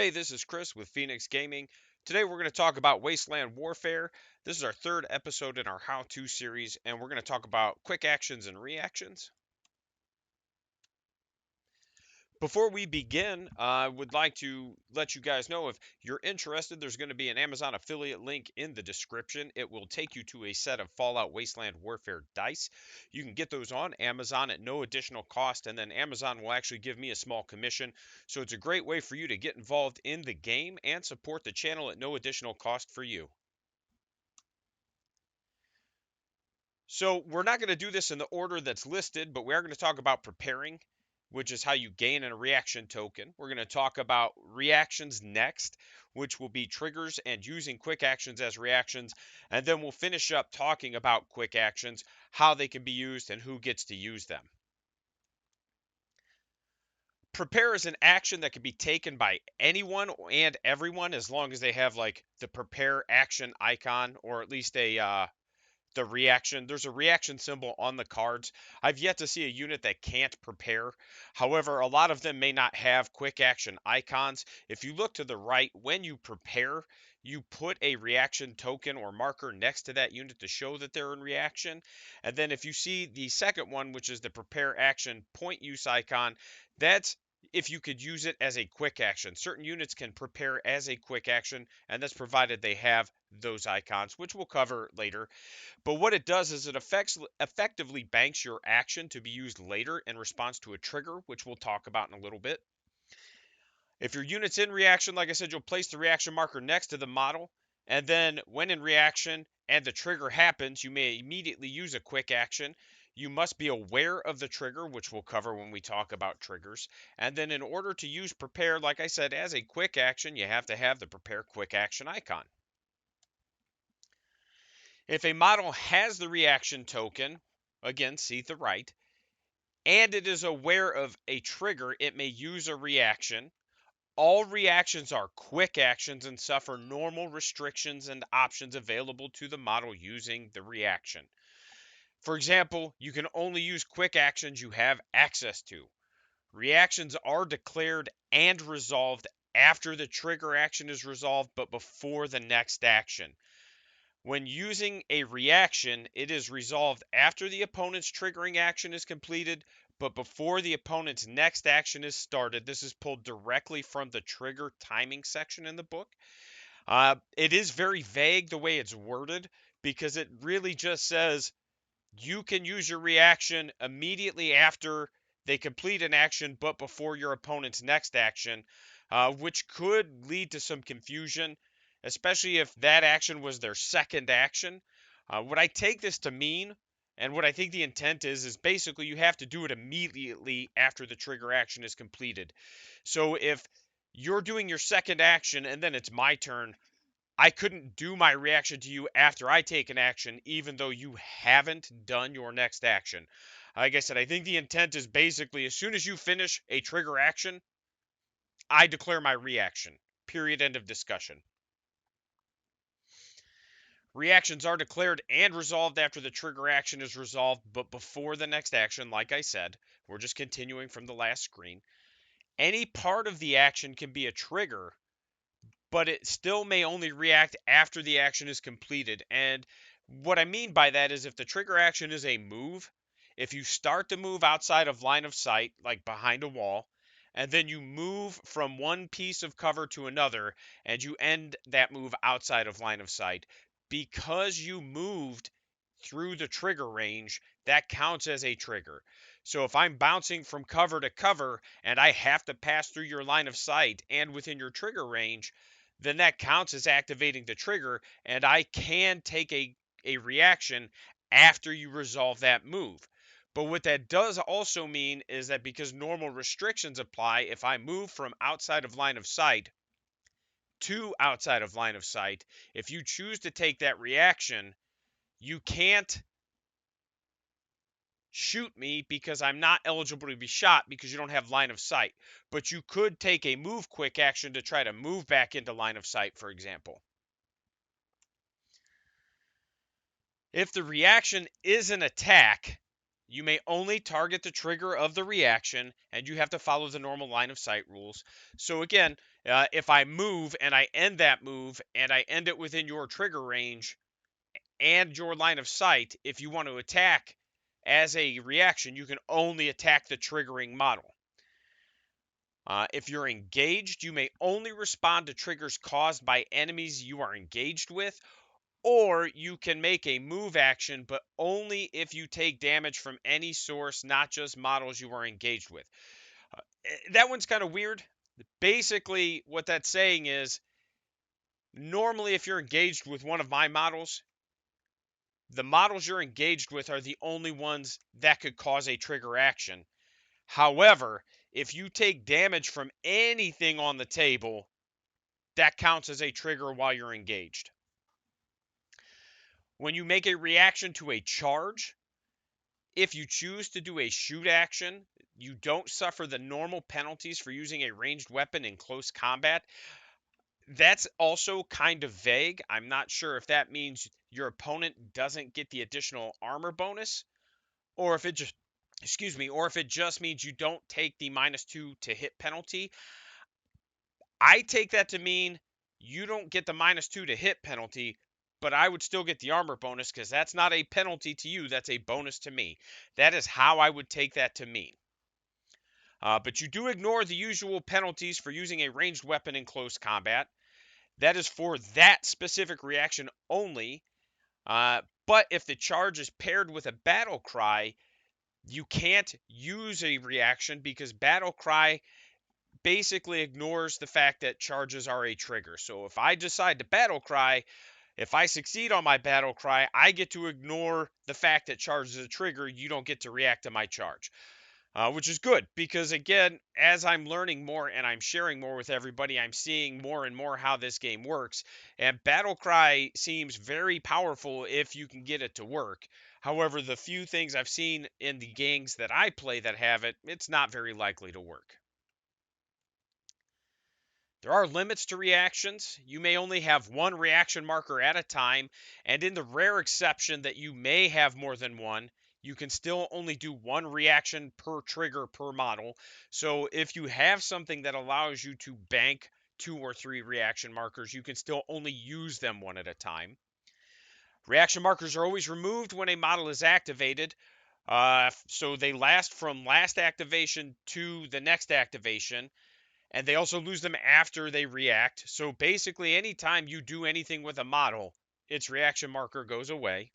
Hey, this is Chris with Phoenix Gaming. Today we're going to talk about Wasteland Warfare. This is our third episode in our how-to series, and we're going to talk about quick actions and reactions. Before we begin, I would like to let you guys know if you're interested, there's going to be an Amazon affiliate link in the description. It will take you to a set of Fallout Wasteland Warfare dice. You can get those on Amazon at no additional cost, and then Amazon will actually give me a small commission. So it's a great way for you to get involved in the game and support the channel at no additional cost for you. So we're not going to do this in the order that's listed, but we are going to talk about preparing, which is how you gain a reaction token. We're going to talk about reactions next, which will be triggers and using quick actions as reactions. And then we'll finish up talking about quick actions, how they can be used, and who gets to use them. Prepare is an action that can be taken by anyone and everyone as long as they have like the prepare action icon, or at least the reaction. There's a reaction symbol on the cards. I've yet to see a unit that can't prepare. However, a lot of them may not have quick action icons. If you look to the right, when you prepare, you put a reaction token or marker next to that unit to show that they're in reaction. And then if you see the second one, which is the prepare action point use icon, that's if you could use it as a quick action. Certain units can prepare as a quick action, and that's provided they have those icons, which we'll cover later. But what it does is it effectively banks your action to be used later in response to a trigger, which we'll talk about in a little bit. If your unit's in reaction, like I said, you'll place the reaction marker next to the model. And then when in reaction and the trigger happens, you may immediately use a quick action. You must be aware of the trigger, which we'll cover when we talk about triggers. And then in order to use prepare, like I said, as a quick action, you have to have the prepare quick action icon. If a model has the reaction token, again, see the right, and it is aware of a trigger, it may use a reaction. All reactions are quick actions and suffer normal restrictions and options available to the model using the reaction. For example, you can only use quick actions you have access to. Reactions are declared and resolved after the trigger action is resolved, but before the next action. When using a reaction, it is resolved after the opponent's triggering action is completed, but before the opponent's next action is started. This is pulled directly from the trigger timing section in the book. It is very vague the way it's worded because it really just says you can use your reaction immediately after they complete an action, but before your opponent's next action, which could lead to some confusion, especially if that action was their second action. What I take this to mean, and what I think the intent is basically you have to do it immediately after the trigger action is completed. So if you're doing your second action and then it's my turn, I couldn't do my reaction to you after I take an action, even though you haven't done your next action. Like I said, I think the intent is basically as soon as you finish a trigger action, I declare my reaction. Period. End of discussion. Reactions are declared and resolved after the trigger action is resolved, but before the next action, like I said. We're just continuing from the last screen. Any part of the action can be a trigger, but it still may only react after the action is completed. And what I mean by that is if the trigger action is a move, if you start the move outside of line of sight, like behind a wall, and then you move from one piece of cover to another, and you end that move outside of line of sight, because you moved through the trigger range, that counts as a trigger. So if I'm bouncing from cover to cover and I have to pass through your line of sight and within your trigger range, then that counts as activating the trigger, and I can take a reaction after you resolve that move. But what that does also mean is that because normal restrictions apply, if I move from outside of line of sight to outside of line of sight, if you choose to take that reaction, you can't shoot me because I'm not eligible to be shot because you don't have line of sight. But you could take a move quick action to try to move back into line of sight, for example. If the reaction is an attack, you may only target the trigger of the reaction, and you have to follow the normal line of sight rules. So again, If I move and I end that move and I end it within your trigger range and your line of sight, if you want to attack as a reaction, you can only attack the triggering model. If you're engaged, you may only respond to triggers caused by enemies you are engaged with, or you can make a move action, but only if you take damage from any source, not just models you are engaged with. That one's kind of weird. Basically, what that's saying is normally, if you're engaged with one of my models, the models you're engaged with are the only ones that could cause a trigger action. However, if you take damage from anything on the table, that counts as a trigger while you're engaged. When you make a reaction to a charge, if you choose to do a shoot action, you don't suffer the normal penalties for using a ranged weapon in close combat. That's also kind of vague. I'm not sure if that means your opponent doesn't get the additional armor bonus, or if it just, excuse me, or if it just means you don't take the -2 to hit penalty. I take that to mean you don't get the -2 to hit penalty, but I would still get the armor bonus because that's not a penalty to you. That's a bonus to me. That is how I would take that to mean. But you do ignore the usual penalties for using a ranged weapon in close combat. That is for that specific reaction only. But if the charge is paired with a battle cry, you can't use a reaction because battle cry basically ignores the fact that charges are a trigger. So if I decide to battle cry, if I succeed on my battle cry, I get to ignore the fact that charge is a trigger. You don't get to react to my charge. Which is good because, again, as I'm learning more and I'm sharing more with everybody, I'm seeing more and more how this game works. And Battle Cry seems very powerful if you can get it to work. However, the few things I've seen in the games that I play that have it, it's not very likely to work. There are limits to reactions. You may only have one reaction marker at a time, and in the rare exception that you may have more than one, you can still only do one reaction per trigger per model. So if you have something that allows you to bank 2 or 3 reaction markers, you can still only use them one at a time. Reaction markers are always removed when a model is activated, so they last from last activation to the next activation, and they also lose them after they react. So basically, anytime you do anything with a model, its reaction marker goes away.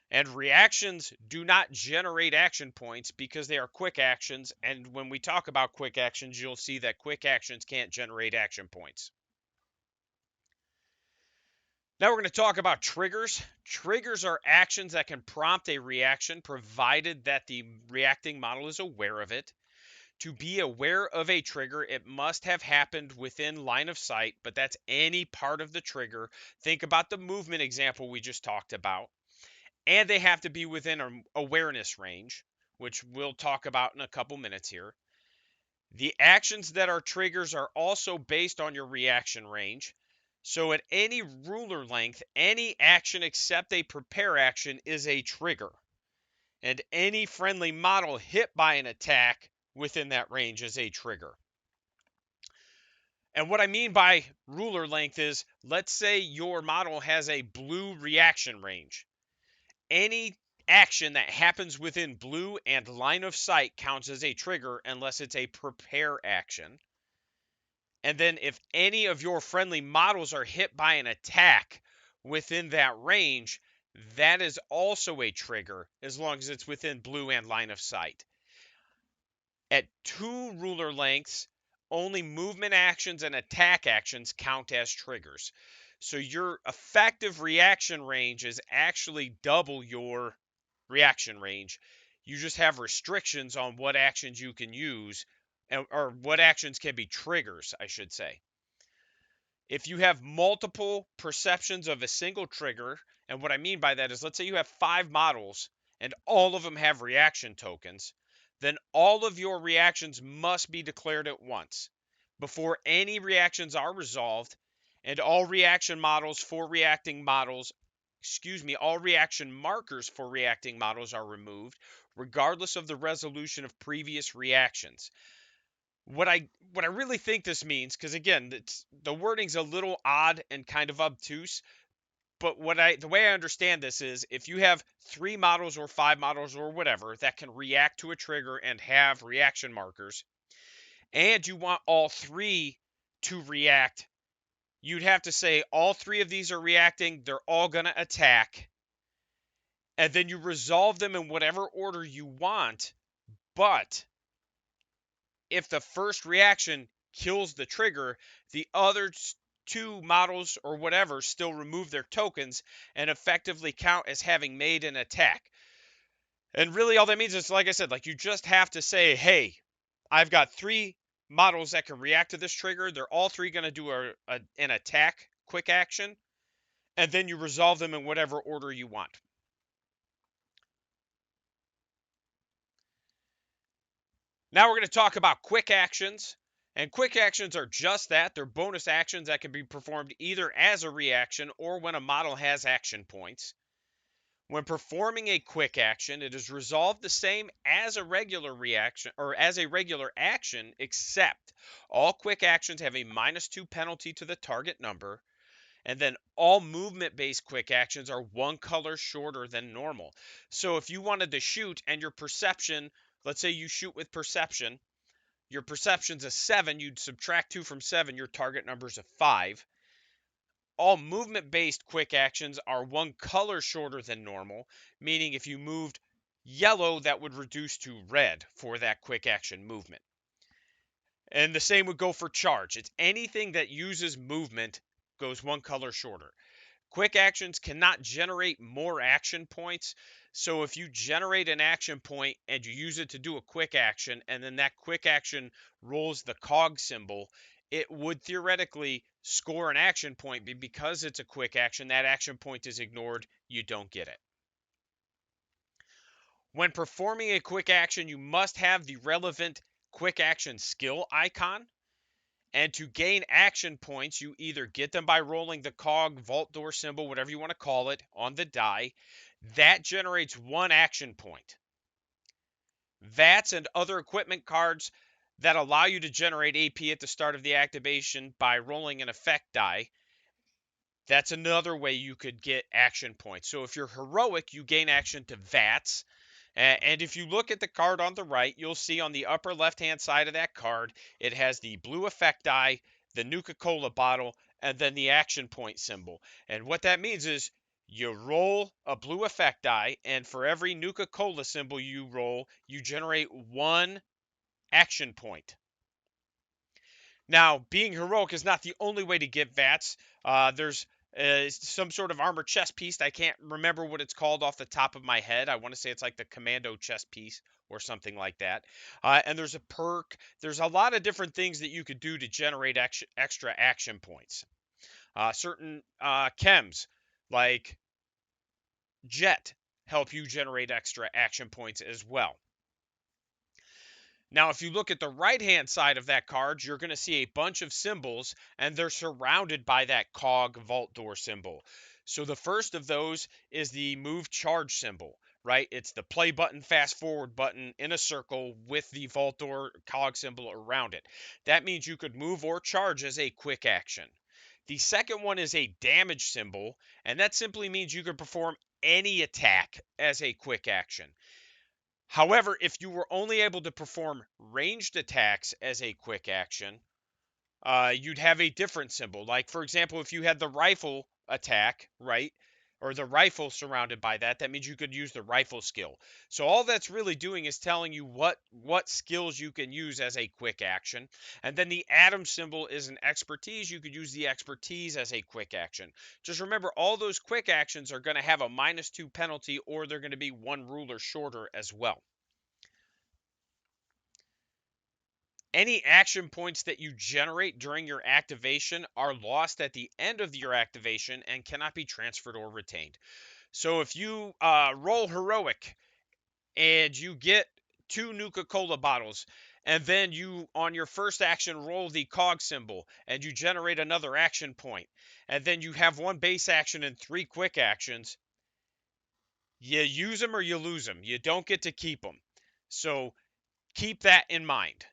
And reactions do not generate action points because they are quick actions. And when we talk about quick actions, you'll see that quick actions can't generate action points. Now we're going to talk about triggers. Triggers are actions that can prompt a reaction provided that the reacting model is aware of it. To be aware of a trigger, it must have happened within line of sight, but that's any part of the trigger. Think about the movement example we just talked about. And they have to be within an awareness range, which we'll talk about in a couple minutes here. The actions that are triggers are also based on your reaction range. So at any ruler length, any action except a prepare action is a trigger. And any friendly model hit by an attack within that range is a trigger. And what I mean by ruler length is, let's say your model has a blue reaction range. Any action that happens within blue and line of sight counts as a trigger unless it's a prepare action. And then if any of your friendly models are hit by an attack within that range, that is also a trigger as long as it's within blue and line of sight. At 2 ruler lengths, only movement actions and attack actions count as triggers. So your effective reaction range is actually double your reaction range. You just have restrictions on what actions you can use, or what actions can be triggers, I should say. If you have multiple perceptions of a single trigger, and what I mean by that is, let's say you have 5 models and all of them have reaction tokens, then all of your reactions must be declared at once before any reactions are resolved, and all reaction models for reacting models, all reaction markers for reacting models are removed, regardless of the resolution of previous reactions. What I really think this means, because again, the wording's a little odd and kind of obtuse, but the way I understand this is if you have 3 models or 5 models or whatever that can react to a trigger and have reaction markers, and you want all 3 to react, you'd have to say all 3 of these are reacting, they're all going to attack, and then you resolve them in whatever order you want. But if the first reaction kills the trigger, the other 2 models or whatever still remove their tokens and effectively count as having made an attack. And really, all that means is, like I said, like you just have to say, hey, I've got 3 models that can react to this trigger. They're all 3 going to do an attack quick action, and then you resolve them in whatever order you want. Now we're going to talk about quick actions. And quick actions are just that. They're bonus actions that can be performed either as a reaction or when a model has action points. When performing a quick action, it is resolved the same as a regular reaction or as a regular action, except all quick actions have a -2 penalty to the target number, and then all movement-based quick actions are 1 color shorter than normal. So if you wanted to shoot and your perception, let's say you shoot with perception, your perception's a 7, you'd subtract 2 from 7, your target number's a 5. All movement-based quick actions are 1 color shorter than normal, meaning if you moved yellow, that would reduce to red for that quick action movement. And the same would go for charge. It's anything that uses movement goes 1 color shorter. Quick actions cannot generate more action points. So if you generate an action point and you use it to do a quick action, and then that quick action rolls the cog symbol, it would theoretically score an action point, but because it's a quick action, that action point is ignored. You don't get it. When performing a quick action, you must have the relevant quick action skill icon. And to gain action points, you either get them by rolling the cog, vault door symbol, whatever you want to call it, on the die. That generates 1 action point. VATs and other equipment cards that allow you to generate AP at the start of the activation by rolling an effect die. That's another way you could get action points. So if you're heroic, you gain action to VATs. And if you look at the card on the right, you'll see on the upper left-hand side of that card, it has the blue effect die, the Nuka-Cola bottle, and then the action point symbol. And what that means is you roll a blue effect die, and for every Nuka-Cola symbol you roll, you generate 1 action point. Now, being heroic is not the only way to get VATs. There's some sort of armor chest piece. I can't remember what it's called off the top of my head. I want to say it's like the commando chest piece or something like that. And there's a perk. There's a lot of different things that you could do to generate extra action points. Certain chems like Jet help you generate extra action points as well. Now, if you look at the right-hand side of that card, you're going to see a bunch of symbols, and they're surrounded by that cog vault door symbol. So the first of those is the move charge symbol, right? It's the play button, fast forward button in a circle with the vault door cog symbol around it. That means you could move or charge as a quick action. The second one is a damage symbol, and that simply means you can perform any attack as a quick action. However, if you were only able to perform ranged attacks as a quick action, you'd have a different symbol. Like, for example, if you had the rifle attack, right, or the rifle surrounded by that, that means you could use the rifle skill. So all that's really doing is telling you what skills you can use as a quick action. And then the atom symbol is an expertise. You could use the expertise as a quick action. Just remember, all those quick actions are going to have a -2 penalty, or they're going to be 1 ruler shorter as well. Any action points that you generate during your activation are lost at the end of your activation and cannot be transferred or retained. So if you roll heroic and you get 2 Nuka-Cola bottles, and then you, on your first action, roll the cog symbol, and you generate another action point, and then you have 1 base action and 3 quick actions, you use them or you lose them. You don't get to keep them. So keep that in mind.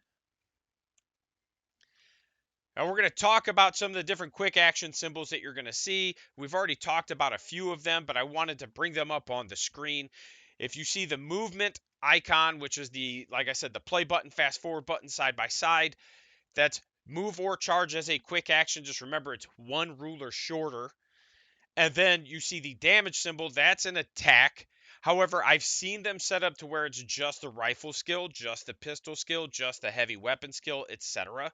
Now we're going to talk about some of the different quick action symbols that you're going to see. We've already talked about a few of them, but I wanted to bring them up on the screen. If you see the movement icon, which is the, like I said, the play button, fast forward button side by side, that's move or charge as a quick action. Just remember it's one ruler shorter. And then you see the damage symbol, that's an attack. However, I've seen them set up to where it's just the rifle skill, just the pistol skill, just the heavy weapon skill, etc.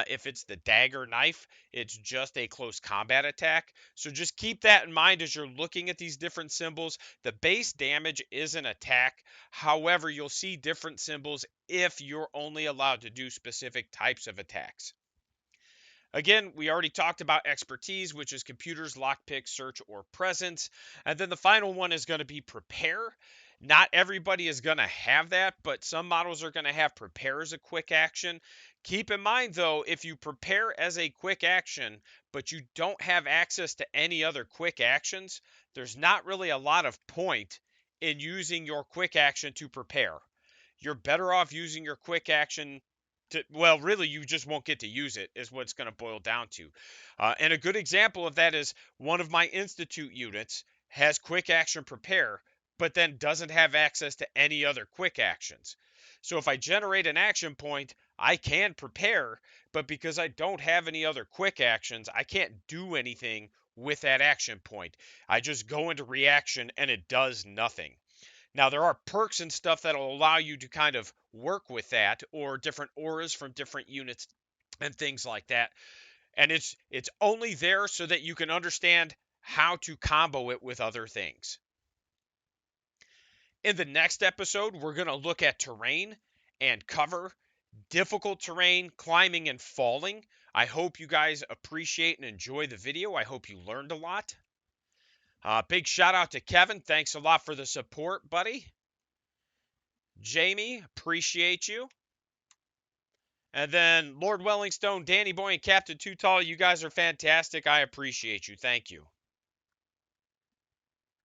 If it's the dagger knife, it's just a close combat attack. So just keep that in mind as you're looking at these different symbols. The base damage is an attack. However, you'll see different symbols if you're only allowed to do specific types of attacks. Again, we already talked about expertise, which is computers, lockpick, search, or presence. And then the final one is going to be prepare. Not everybody is going to have that, but some models are going to have prepare as a quick action. Keep in mind, though, if you prepare as a quick action, but you don't have access to any other quick actions, there's not really a lot of point in using your quick action to prepare. You're better off using your quick action to, well, really, you just won't get to use it, is what it's going to boil down to. And a good example of that is one of my Institute units has quick action prepare, but then doesn't have access to any other quick actions. So if I generate an action point, I can prepare, but because I don't have any other quick actions, I can't do anything with that action point. I just go into reaction and it does nothing. Now, there are perks and stuff that'll allow you to kind of work with that, or different auras from different units and things like that. And it's only there so that you can understand how to combo it with other things. In the next episode, we're going to look at terrain and cover, difficult terrain, climbing and falling. I hope you guys appreciate and enjoy the video. I hope you learned a lot. Big shout out to Kevin. Thanks a lot for the support, buddy. Jamie, appreciate you. And then Lord Wellingstone, Danny Boy, and Captain Too Tall, you guys are fantastic. I appreciate you. Thank you.